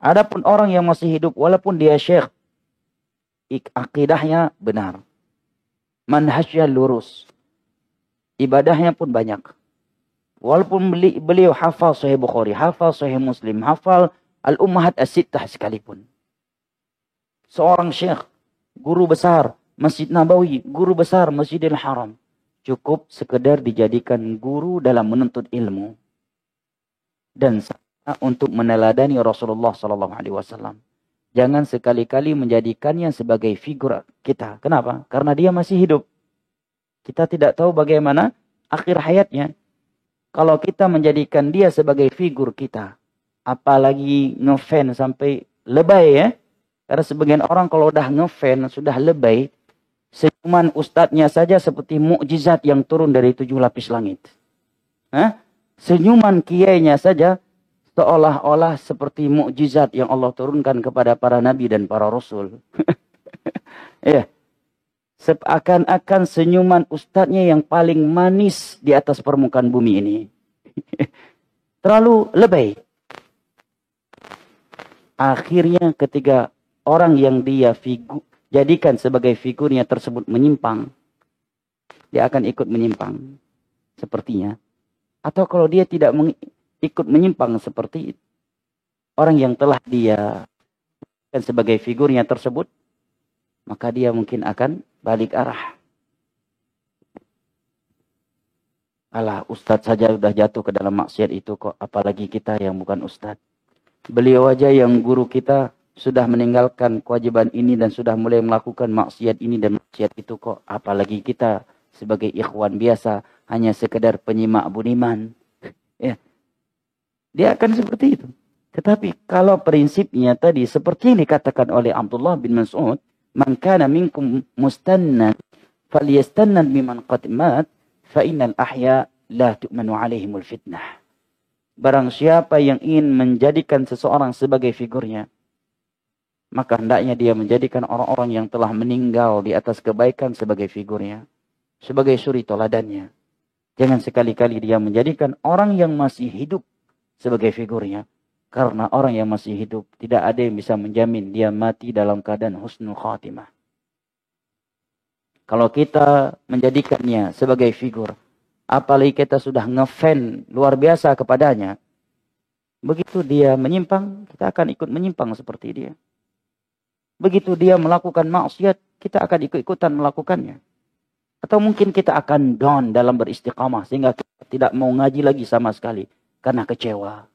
Adapun orang yang masih hidup walaupun dia syekh, akidahnya benar, manhajnya lurus, ibadahnya pun banyak. Walaupun beliau hafal Sahih Bukhari, hafal Sahih Muslim, hafal Al-Ummahat As-Sittah sekalipun. Seorang syekh, guru besar Masjid Nabawi, guru besar Masjidil Haram, cukup sekedar dijadikan guru dalam menuntut ilmu dan untuk meneladani Rasulullah SAW. Jangan sekali-kali menjadikannya sebagai figur kita. Kenapa? Karena dia masih hidup. Kita tidak tahu bagaimana akhir hayatnya. Kalau kita menjadikan dia sebagai figur kita, apalagi ngefan sampai lebay ya. Karena sebagian orang kalau udah ngefan, sudah lebay, senyuman ustadznya saja seperti mukjizat yang turun dari 7 lapis langit. Senyuman kiainya saja seolah-olah seperti mukjizat yang Allah turunkan kepada para nabi dan para rasul. Ya. Seakan-akan senyuman ustadznya yang paling manis di atas permukaan bumi ini. Terlalu lebay. Akhirnya ketika orang yang dia jadikan sebagai figurnya tersebut menyimpang, dia akan ikut menyimpang sepertinya. Atau kalau dia tidak ikut menyimpang seperti orang yang telah dia sebagai figurnya tersebut, maka dia mungkin akan balik arah. Alah, ustadz saja sudah jatuh ke dalam maksiat itu kok, apalagi kita yang bukan ustadz. Beliau aja yang guru kita sudah meninggalkan kewajiban ini dan sudah mulai melakukan maksiat ini dan maksiat itu kok, apalagi kita sebagai ikhwan biasa hanya sekedar penyimak budiman. Ya. Dia akan seperti itu. Tetapi kalau prinsipnya tadi seperti yang dikatakan oleh Abdullah bin Mas'ud, man kana minkum mustannan falyastannan biman qad mat fa innal ahya la tu'manu alaihimul fitnah. Barang siapa yang ingin menjadikan seseorang sebagai figurnya, maka hendaknya dia menjadikan orang-orang yang telah meninggal di atas kebaikan sebagai figurnya, sebagai suri toladannya. Jangan sekali-kali dia menjadikan orang yang masih hidup sebagai figurnya. Karena orang yang masih hidup tidak ada yang bisa menjamin dia mati dalam keadaan husnul khatimah. Kalau kita menjadikannya sebagai figur, apalagi kita sudah ngefan luar biasa kepadanya, begitu dia menyimpang, kita akan ikut menyimpang seperti dia. Begitu dia melakukan maksiat, kita akan ikut-ikutan melakukannya. Atau mungkin kita akan down dalam beristiqamah sehingga kita tidak mau ngaji lagi sama sekali karena kecewa.